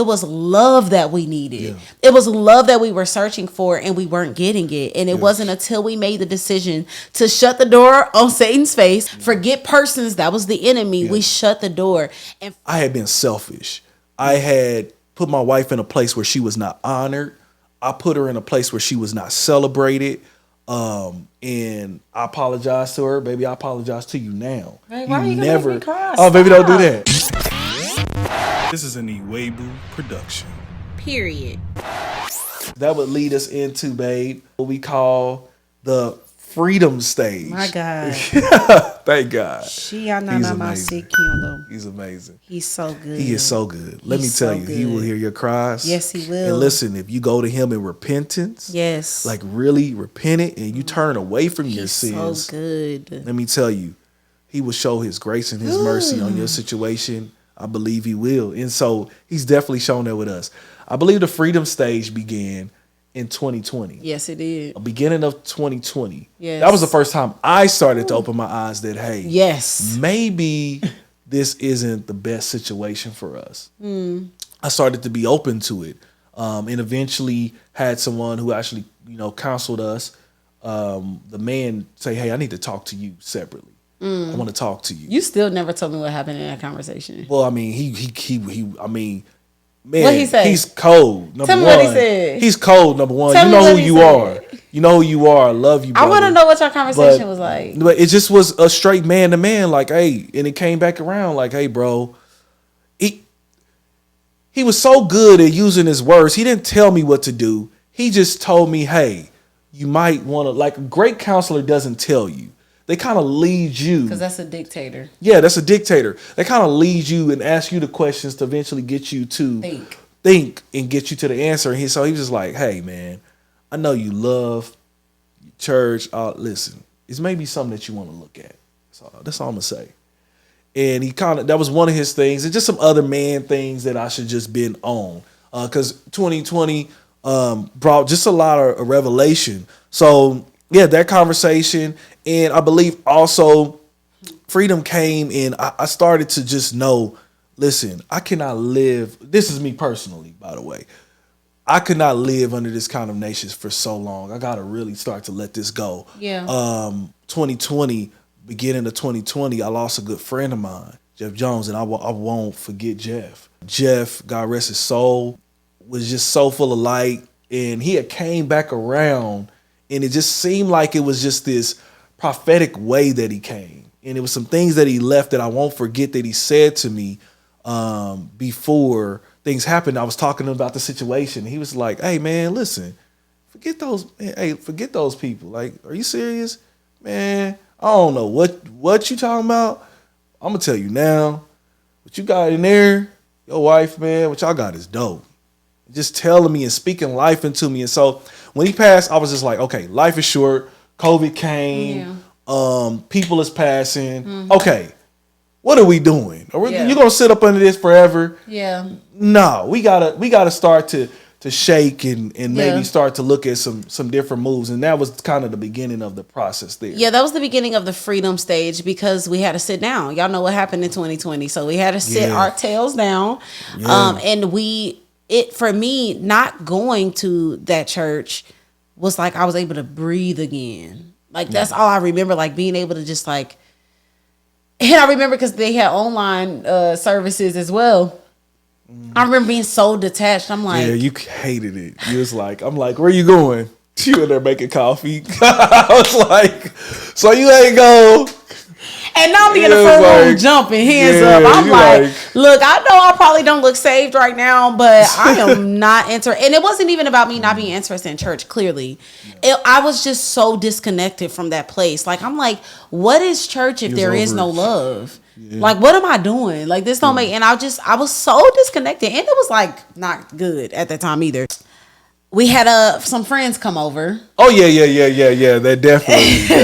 It was love that we needed. Yeah. It was love that we were searching for and we weren't getting it. And it wasn't until we made the decision to shut the door on Satan's face, forget persons, that was the enemy. We shut the door. And I had been selfish. I had put my wife in a place where she was not honored. I put her in a place where she was not celebrated. And I apologize to her. Baby, I apologize to you now. Hey, why you gonna make me cry? Oh, baby, don't do Stop. that. This is an Iwebu production. period. That would lead us into, babe, what we call the freedom stage. My God. Thank God. He's amazing. He's amazing. He's so good. He is so good. Let me He's tell so you, he will good. hear your cries. Yes, he will. And listen, if you go to him in repentance, Yes. like really repent it, and you turn away from your He's sins, so good. let me tell you, he will show his grace and his mercy on your situation. I believe he will. And so he's definitely shown that with us. I believe the freedom stage began in 2020. Yes, it did. Beginning of 2020. Yes. That was the first time I started to open my eyes that, hey, Yes. maybe this isn't the best situation for us. I started to be open to it, and eventually had someone who actually, counseled us. The man say, "Hey, I need to talk to you separately. I want to talk to you." You still never told me what happened in that conversation. Well, I mean, he I mean, man, What'd he say? he's cold. Number Tell me one, what he said. He's cold. Number one, Tell you me know what who he you said. are. You know who you are. I love you, I brother. want to know what your conversation was like. But it just was a straight man to man, like, hey, and it came back around, like, hey, bro. He was so good at using his words. He didn't tell me what to do. He just told me, hey, you might want to, like, a great counselor doesn't tell you. They kind of lead you. Because that's a dictator. Yeah, that's a dictator. They kind of lead you and ask you the questions to eventually get you to think and get you to the answer. And so he was just like, hey, man, I know you love church. Listen, it's maybe something that you want to look at. So that's all I'm going to say. And he that was one of his things, and just some other man things that I should just been on. Because 2020 brought just a lot of revelation. So yeah, that conversation, and I believe also freedom came in. I started to just know, listen, I cannot live. This is me personally, by the way. I could not live under this condemnation for so long. I got to really start to let this go. Yeah. 2020, beginning of 2020, I lost a good friend of mine, Jeff Jones, and I won't forget Jeff. Jeff, God rest his soul, was just so full of light, and he had came back around, and it just seemed like it was just this prophetic way that he came. And it was some things that he left that I won't forget that he said to me before things happened. I was talking to him about the situation. He was like, hey, man, listen, forget those people. Like, are you serious? Man, I don't know what you talking about. I'm going to tell you now. What you got in there, your wife, man, what y'all got is dope. Just telling me and speaking life into me. And so when he passed, I was just like, okay, life is short. COVID came. People is passing. Mm-hmm. Okay, what are we doing? You gonna sit up under this forever? Yeah. No, we gotta start to shake and maybe start to look at some different moves. And that was kind of the beginning of the process there. Yeah, that was the beginning of the freedom stage because we had to sit down. Y'all know what happened in 2020. So we had to sit our tails down. Yeah. And for me, not going to that church was like I was able to breathe again. Like that's all I remember, like being able to just like, and I remember because they had online services as well. I remember being so detached. I'm like, yeah, you hated it. You was like, I'm like, where you going? You in there making coffee. I was like, so you ain't go. and now I'm in the front room jumping, hands up. I'm like, look, I know I probably don't look saved right now, but I am not interested. And it wasn't even about me not being interested in church, clearly. I was just so disconnected from that place. Like, I'm like, what is church if there is no love? Yeah. Like, what am I doing? Like, this don't make... And I was so disconnected. And it was, like, not good at that time either. We had some friends come over. Oh, yeah. That definitely,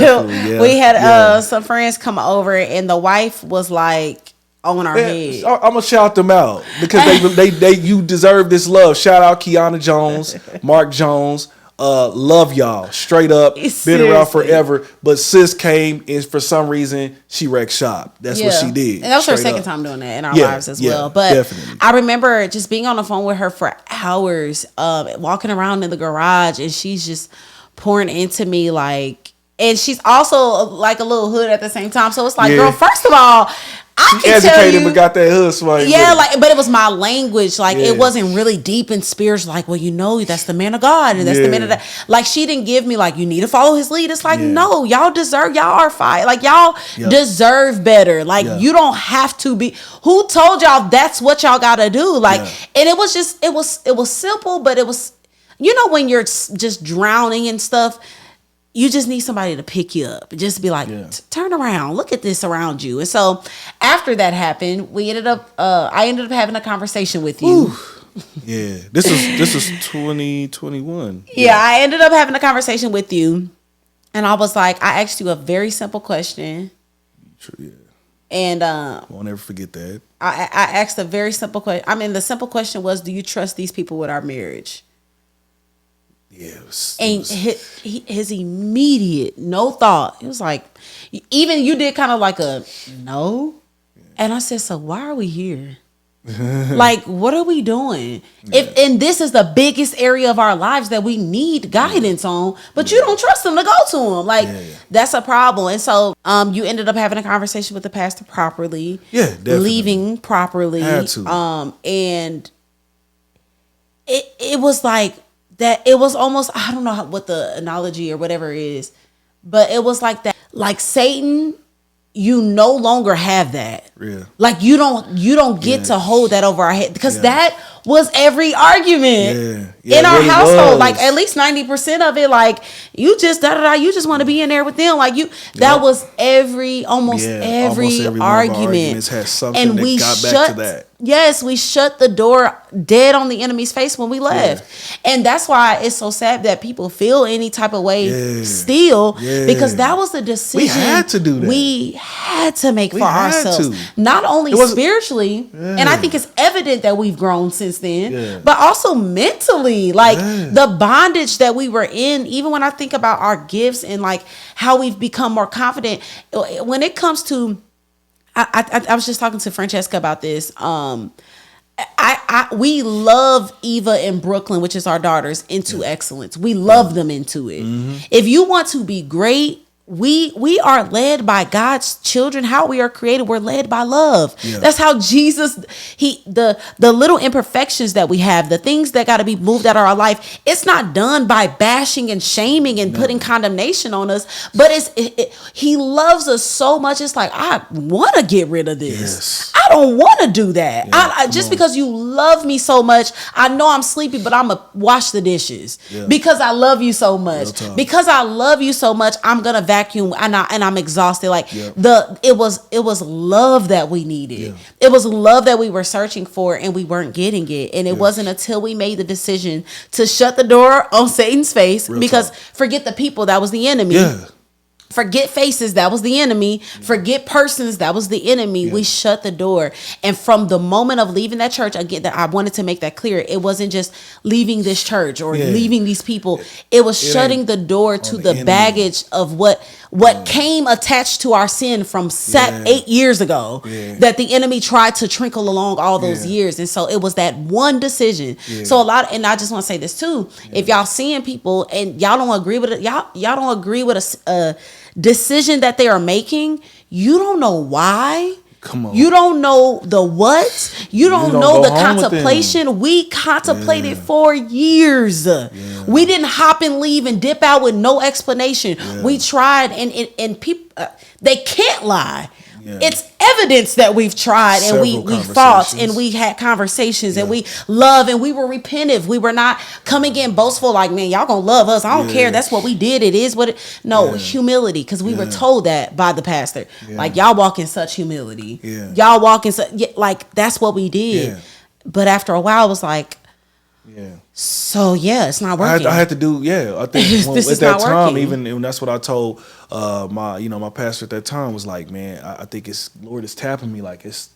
yeah. We had some friends come over, and the wife was, like, on our head. I'm going to shout them out because you deserve this love. Shout out Kiana Jones, Mark Jones, love y'all straight up. Been around forever. But sis came and for some reason she wrecked shop. That's what she did. And that was her second time doing that in our lives as well. But definitely. I remember just being on the phone with her for hours, walking around in the garage, and she's just pouring into me like, and she's also like a little hood at the same time. So it's like, girl, first of all, I can tell you, but got that hood swing. Yeah, like, but it was my language. Like, it wasn't really deep and spiritual. Like, well, you know, that's the man of God, and that's the man of that. Like, she didn't give me like, you need to follow his lead. It's like, no, y'all are fine. Like, y'all deserve better. Like, you don't have to be. Who told y'all that's what y'all gotta do? Like, and it was just, it was simple, but it was, you know, when you're just drowning in stuff. You just need somebody to pick you up. Just be like, turn around, look at this around you. And so after that happened, I ended up having a conversation with you. Yeah, this is 2021. Yeah, I ended up having a conversation with you, and I was like, I asked you a very simple question. True. Yeah. And won't ever forget that. I asked a very simple question. I mean, the simple question was, do you trust these people with our marriage? And his immediate, no thought, it was like, even you did kind of like a no. And I said, so why are we here? Like, what are we doing? And this is the biggest area of our lives that we need guidance on, but you don't trust them to go to them. Like, that's a problem. And so you ended up having a conversation with the pastor properly. Yeah, definitely. Leaving properly. Had to. And it was like, that it was almost, I don't know what the analogy or whatever is, but it was like that, like Satan, you no longer have that. Yeah. Like you don't get to hold that over our head, because that was every argument in our household. Like at least 90% of it, like you just you just want to be in there with them. Like that was almost every argument. Had something and we got back to that. Yes, we shut the door dead on the enemy's face when we left. And that's why it's so sad that people feel any type of way still, because that was the decision we had to do that. We had to make for ourselves. Not only spiritually, and I think it's evident that we've grown since then, but also mentally. Like the bondage that we were in, even when I think about our gifts and like how we've become more confident when it comes to, I was just talking to Francesca about this. We love Eva and Brooklyn, which is our daughters, into excellence. We love them into it. Mm-hmm. If you want to be great, we are led by God's children. How we are created, we're led by love. That's how Jesus, the little imperfections that we have, the things that got to be moved out of our life, it's not done by bashing and shaming and putting condemnation on us, but he loves us so much. It's like, I want to get rid of this. I don't want to do that. I just because you love me so much, I know I'm sleepy, but I'm gonna wash the dishes because I love you so much. Because I love you so much, I'm gonna vacuum and I'm exhausted. Like it was love that we needed. It was love that we were searching for and we weren't getting it. And it wasn't until we made the decision to shut the door on Satan's face, because forget the people, that was the enemy. Forget faces, that was the enemy. Forget persons, that was the enemy. We shut the door. And from the moment of leaving that church, again, that I wanted to make that clear. It wasn't just leaving this church or leaving these people. It was shutting the door to the baggage of what came attached to our sin from 8 years ago that the enemy tried to trickle along all those years. And so it was that one decision. So and I just want to say this too. If y'all seeing people and y'all don't agree with it, y'all don't agree with a decision that they are making, you don't know why. Come on. You don't know the what. You don't know the contemplation. We contemplated for years. We didn't hop and leave and dip out with no explanation. We tried, and people they can't lie. It's evidence that we've tried and we fought and we had conversations and we love and we were repentive. We were not coming in boastful like, man, y'all gonna love us. I don't care. That's what we did. It is what it. No, humility, because we were told that by the pastor. Like, y'all walk in such humility. Y'all walk in such, like, that's what we did. But after a while, it was like, so it's not working. I had to do, I think at that time, even, and that's what I told my pastor at that time, was like, man, I think Lord is tapping me, like this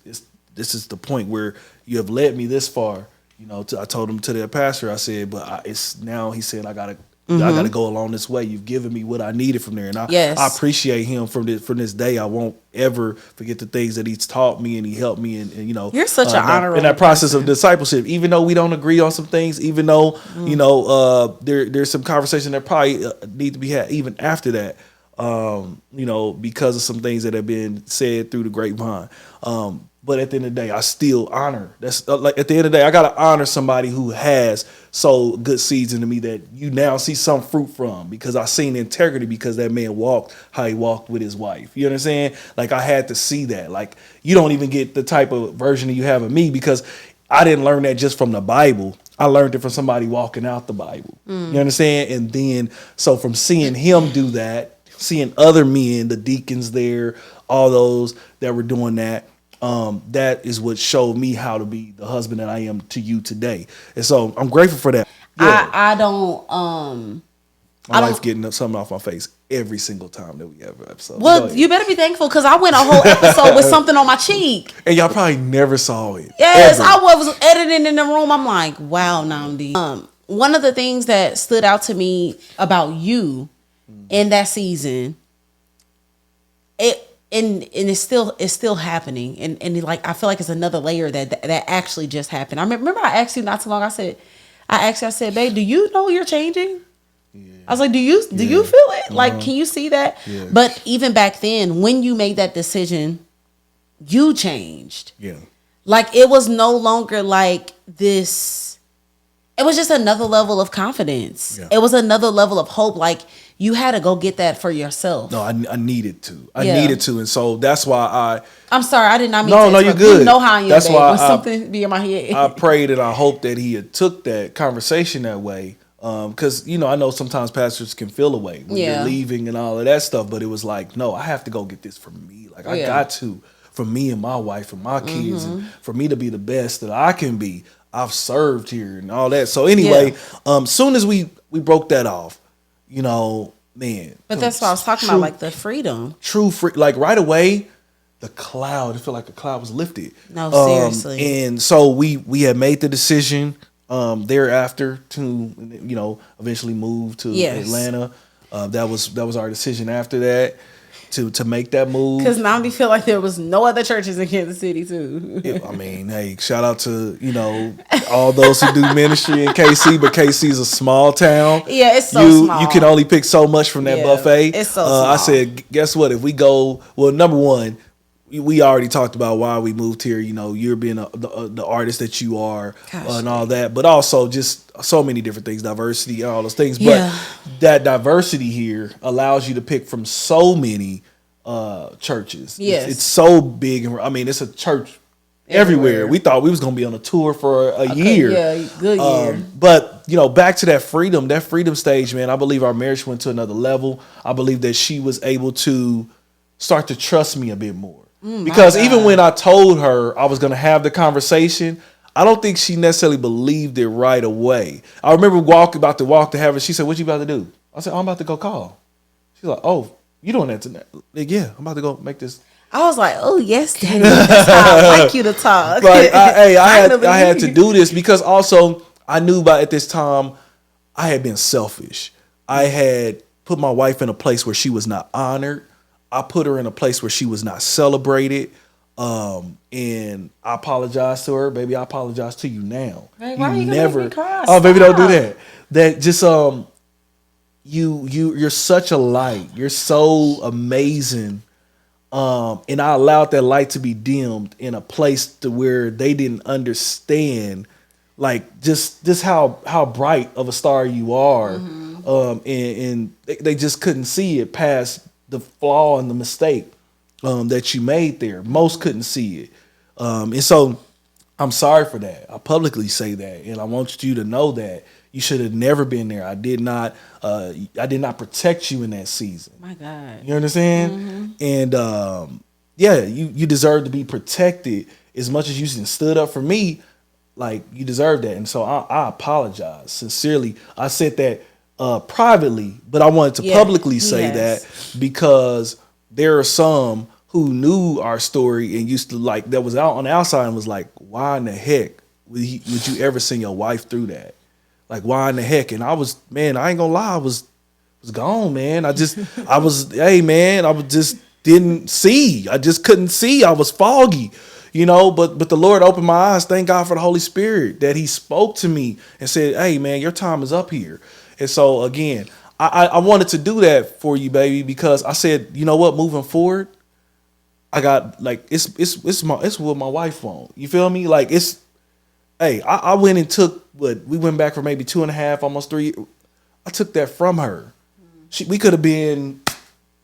is the point where you have led me this far. I told him to that pastor, I said, but it's now, he said, I gotta I got to go along this way. You've given me what I needed from there, and I appreciate him from this day. I won't ever forget the things that he's taught me, and he helped me, and you know, you're such an honorable in that process of discipleship. Even though we don't agree on some things, even though you know there's some conversation that probably need to be had even after that. You know, because of some things that have been said through the grapevine. But at the end of the day, I still honor. That's like at the end of the day, I gotta honor somebody who has sowed good seeds into me that you now see some fruit from, because I seen integrity, because that man walked how he walked with his wife. You understand? Like I had to see that. Like you don't even get the type of version you have of me, because I didn't learn that just from the Bible. I learned it from somebody walking out the Bible. You understand? And then so from seeing him do that, seeing other men, the deacons there, all those that were doing that, that is what showed me how to be the husband that I am to you today. And so I'm grateful for that. Yeah. I don't my wife's getting something off my face every single time that we have an episode. Well, you better be thankful, because I went a whole episode with something on my cheek. And y'all probably never saw it. Yes, ever. I was editing in the room. I'm like, wow, Nnamdi. One of the things that stood out to me about you in that season, it's still happening, and like I feel like it's another layer that actually just happened. I remember I asked you not too long. I said, babe, do you know you're changing? Yeah. I was like, do you feel it? Like, can you see that? Yeah. But even back then, when you made that decision, you changed. Yeah. Like it was no longer like this. It was just another level of confidence. Yeah. It was another level of hope. Like you had to go get that for yourself. No, I needed to. I needed to, and so that's why I'm sorry, I did not mean. No, you're good. You know how I am. That's babe. why something be in my head. I prayed and I hoped that he had took that conversation that way, because you know I know sometimes pastors can feel away when you're leaving and all of that stuff, but it was like, no, I have to go get this for me. Like I got to, for me and my wife and my kids, and for me to be the best that I can be. I've served here and all that. So anyway, soon as we broke that off, you know, man. But that's what I was talking about, like the freedom. True free, like right away, the cloud, it felt like a cloud was lifted. No, seriously. And so we had made the decision thereafter to, you know, eventually move to Atlanta. That was our decision after that. To make that move, because now we feel like there was no other churches in Kansas City too. I mean, hey, shout out to, you know, all those who do ministry in KC, but KC is a small town. Yeah, it's so small. You can only pick so much from that buffet. It's so small. I said, guess what? If we go, well, number one, we already talked about why we moved here. You know, you're being the artist that you are, and all that, but also just so many different things, diversity, all those things. But that diversity here allows you to pick from so many churches. Yes, it's so big, and I mean, it's a church everywhere. We thought we was gonna be on a tour for a year. Yeah, good year. But you know, back to that freedom stage, man. I believe our marriage went to another level. I believe that she was able to start to trust me a bit more. Because even when I told her I was going to have the conversation, I don't think she necessarily believed it right away. I remember about to walk to have her. She said, "What you about to do?" I said, "I'm about to go call." She's like, "Oh, you doing that tonight?" Like, yeah, I'm about to go make this. I was like, "Oh yes, Daddy, that's how I like you to talk." Like, I had to do this because also I knew at this time I had been selfish. I had put my wife in a place where she was not honored. I put her in a place where she was not celebrated. And I apologize to her, baby. I apologize to you now. Hey, why you never make me cry? Oh, baby, don't do that. That just you're such a light. You're so amazing. And I allowed that light to be dimmed in a place to where they didn't understand, like just how bright of a star you are. And they just couldn't see it past the flaw and the mistake that you made there. Most couldn't see it. And so I'm sorry for that. I publicly say that. And I want you to know that you should have never been there. I did not protect you in that season. My God. You understand? And you deserve to be protected as much as you stood up for me. Like, you deserve that. And so I apologize sincerely. I said that privately, but I wanted to publicly say that because there are some who knew our story and used to, like, that was out on the outside and was like, why in the heck would you ever send your wife through that? Like, why in the heck? And I was, man, I ain't gonna lie, I was gone, man. I was, hey, man, I was just didn't see. I just couldn't see. I was foggy, you know. But the Lord opened my eyes. Thank God for the Holy Spirit that He spoke to me and said, "Hey, man, your time is up here." And so again, I wanted to do that for you, baby, because I said, you know what, moving forward, I got like it's what my wife wants. You feel me? Like hey, I went and took we went back for maybe 2.5, almost 3. I took that from her. We could have been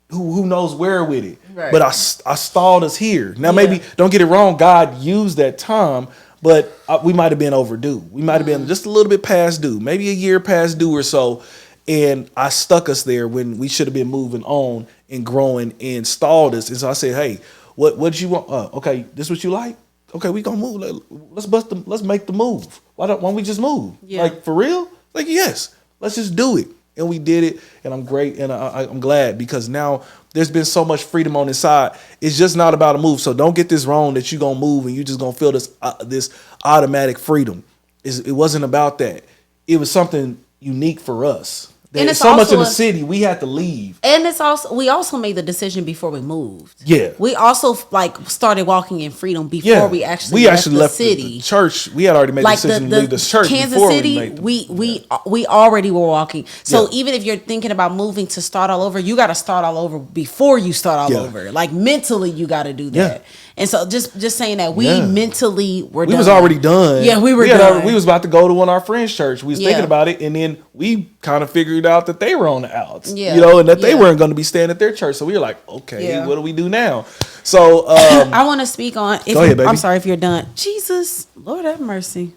who knows where with it, right. But I stalled us here. Now maybe don't get it wrong, God used that time, but we might have been overdue. We might have been just a little bit past due, maybe a year past due or so. And I stuck us there when we should have been moving on and growing and stalled us. And so I said, hey, what did you want? Okay, this what you like? Okay, we gonna move. Let's make the move. Why don't we just move? Yeah. Like, for real? Like, yes, let's just do it. And we did it, and I'm great, and I'm glad, because now there's been so much freedom on this side. It's just not about a move. So don't get this wrong that you're gonna move and you just gonna feel this automatic freedom. It wasn't about that. It was something unique for us. And it's so much in the city, we had to leave. And we also made the decision before we moved. Yeah. We also started walking in freedom before we actually left the city. The church. We had already made the decision to leave the church. Kansas City, we already were walking. So even if you're thinking about moving to start all over, you got to start all over before you start all over. Like, mentally, you got to do that. Yeah. And so just saying that we mentally were done. We was already done. Yeah, we were done. We was about to go to one of our friends' church. We was thinking about it, and then we kind of figured out that they were on the outs. Yeah. You know, and that they weren't going to be staying at their church. So we were like, okay, what do we do now? So I want to speak on go ahead, baby. I'm sorry if you're done. Jesus, Lord have mercy.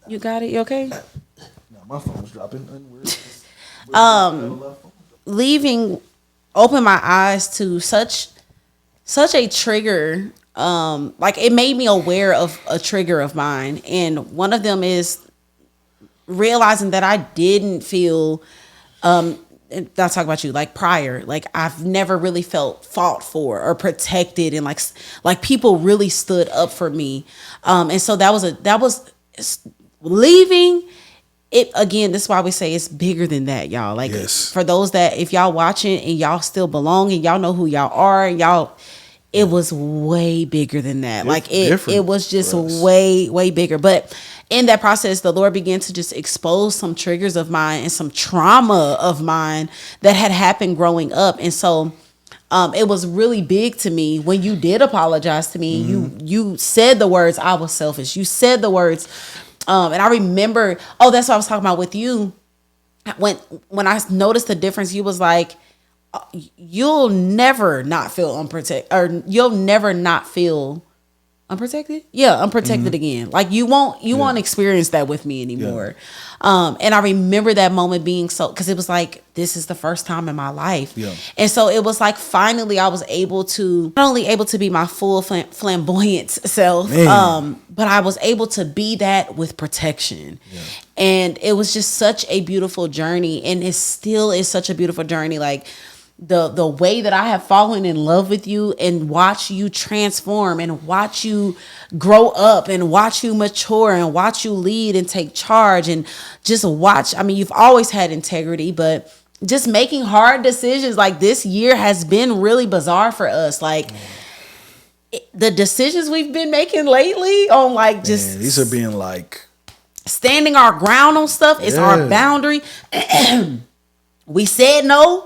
You got it? You okay? No, my phone was dropping. Leaving opened my eyes to such a trigger. Like, it made me aware of a trigger of mine. And one of them is realizing that I didn't feel, and I'll talk about you, like, prior, like, I've never really felt fought for or protected, and like people really stood up for me. And so that was leaving it again. This is why we say it's bigger than that, y'all. Like, for those that, if y'all watching and y'all still belong and y'all know who y'all are, and y'all, it was way bigger than that. Like, it was just way bigger. But in that process, the Lord began to just expose some triggers of mine and some trauma of mine that had happened growing up. And so it was really big to me when you did apologize to me. Mm-hmm. You said the words, "I was selfish." You said the words, and I remember, that's what I was talking about with you. When I noticed the difference, you was like, you'll never not feel unprotected, or you'll never not feel unprotected. Yeah, unprotected again. Like, you won't experience that with me anymore. Yeah. And I remember that moment being so, because it was like, this is the first time in my life. Yeah. And so it was like, finally I was not only able to be my full flamboyant self, but I was able to be that with protection. Yeah. And it was just such a beautiful journey, and it still is such a beautiful journey. Like, the way that I have fallen in love with you and watch you transform and watch you grow up and watch you mature and watch you lead and take charge and just watch. I mean, you've always had integrity, but just making hard decisions, like, this year has been really bizarre for us. Like, the decisions we've been making lately on, like, just these are being like standing our ground on stuff. It's our boundary. We said no.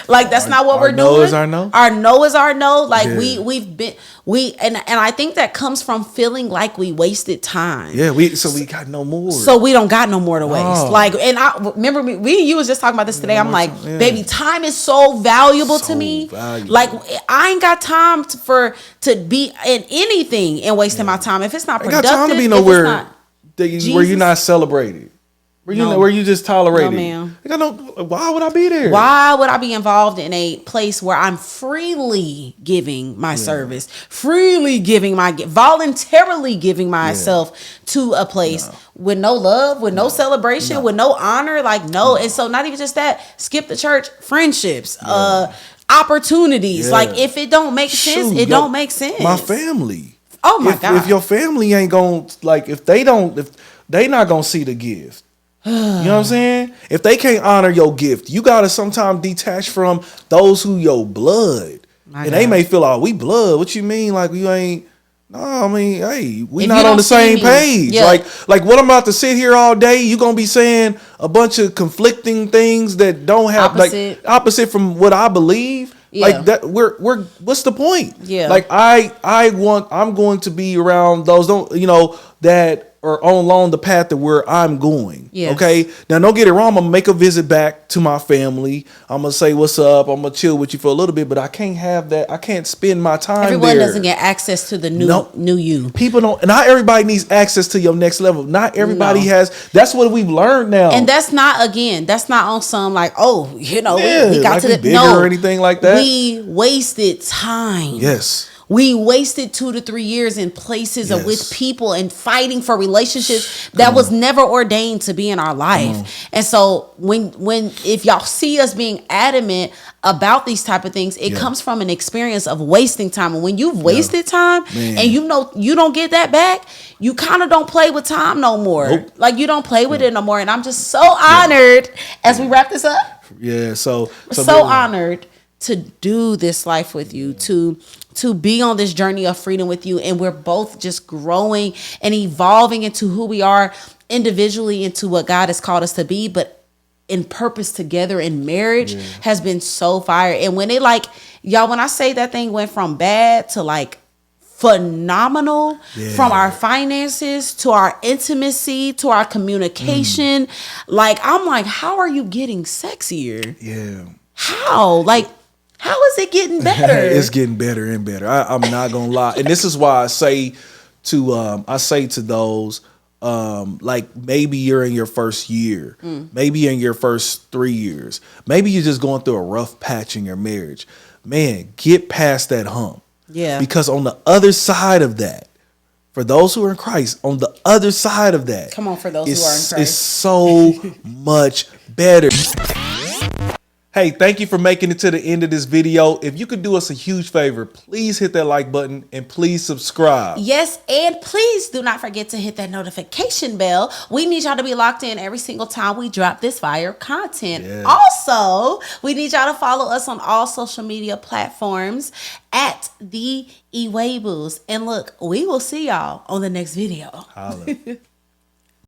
Like, that's not what we're doing. Our no is our no. Our no is our no. Like, we've been and I think that comes from feeling like we wasted time. Yeah, we got no more. So we don't got no more to waste. Oh. Like, and I remember you was just talking about this today. I'm like, baby, time is so valuable to me. Like, I ain't got time to be in anything and wasting my time. If it's not productive, I got time to be nowhere where you're not celebrated. Where you just tolerate it. Why would I be there? Why would I be involved in a place where I'm freely giving my service, voluntarily giving myself to a place with no love, with no celebration, with no honor? Like, no. And so not even just that, skip the church, friendships, opportunities. Like, if it don't make sense, it don't make sense. My family. Oh my God. If your family ain't going, like, if they not going to see the gift, You know what I'm saying? If they can't honor your gift, you gotta sometimes detach from those who your blood. They may feel like, we blood. What you mean? Like you ain't. No, I mean, hey, we not on the same page. Yeah. Like what I'm about to sit here all day, you gonna be saying a bunch of conflicting things that don't have opposite from what I believe. Yeah. Like that, we're what's the point? Yeah. Like I'm going to be around those that are along the path to where I'm going. Yes. Okay. Now don't get it wrong. I'm gonna make a visit back to my family. I'm gonna say what's up. I'm gonna chill with you for a little bit, but I can't have that. I can't spend my time. Everyone doesn't get access to the new you. People don't. Not everybody needs access to your next level. Not everybody has. That's what we've learned now. And that's not on some like, we got like to the bigger or anything like that. We wasted time. Yes. We wasted 2 to 3 years in places of with people and fighting for relationships that was never ordained to be in our life. And so if y'all see us being adamant about these type of things, it comes from an experience of wasting time. And when you've wasted time and you don't get that back, you kind of don't play with time no more. Nope. Like you don't play with it no more. And I'm just so honored as we wrap this up. Yeah. So honored to do this life with you, to be on this journey of freedom with you. And we're both just growing and evolving into who we are individually, into what God has called us to be, but in purpose together in marriage has been so fire. And when when I say that thing went from bad to like phenomenal, from our finances to our intimacy to our communication, I'm like, how are you getting sexier? Yeah. How? How is it getting better? It's getting better and better. I'm not gonna lie, and this is why I say to those, maybe you're in your first year, maybe in your first 3 years, maybe you're just going through a rough patch in your marriage. Man, get past that hump. Yeah. Because on the other side of that, for those who are in Christ, on the other side of that, come on, for those who are in Christ, it's so much better. Hey, thank you for making it to the end of this video. If you could do us a huge favor, please hit that like button and please subscribe. Yes, and please do not forget to hit that notification bell. We need y'all to be locked in every single time we drop this fire content. Yeah. Also, we need y'all to follow us on all social media platforms at the Ewaybos. And look, we will see y'all on the next video. Holla.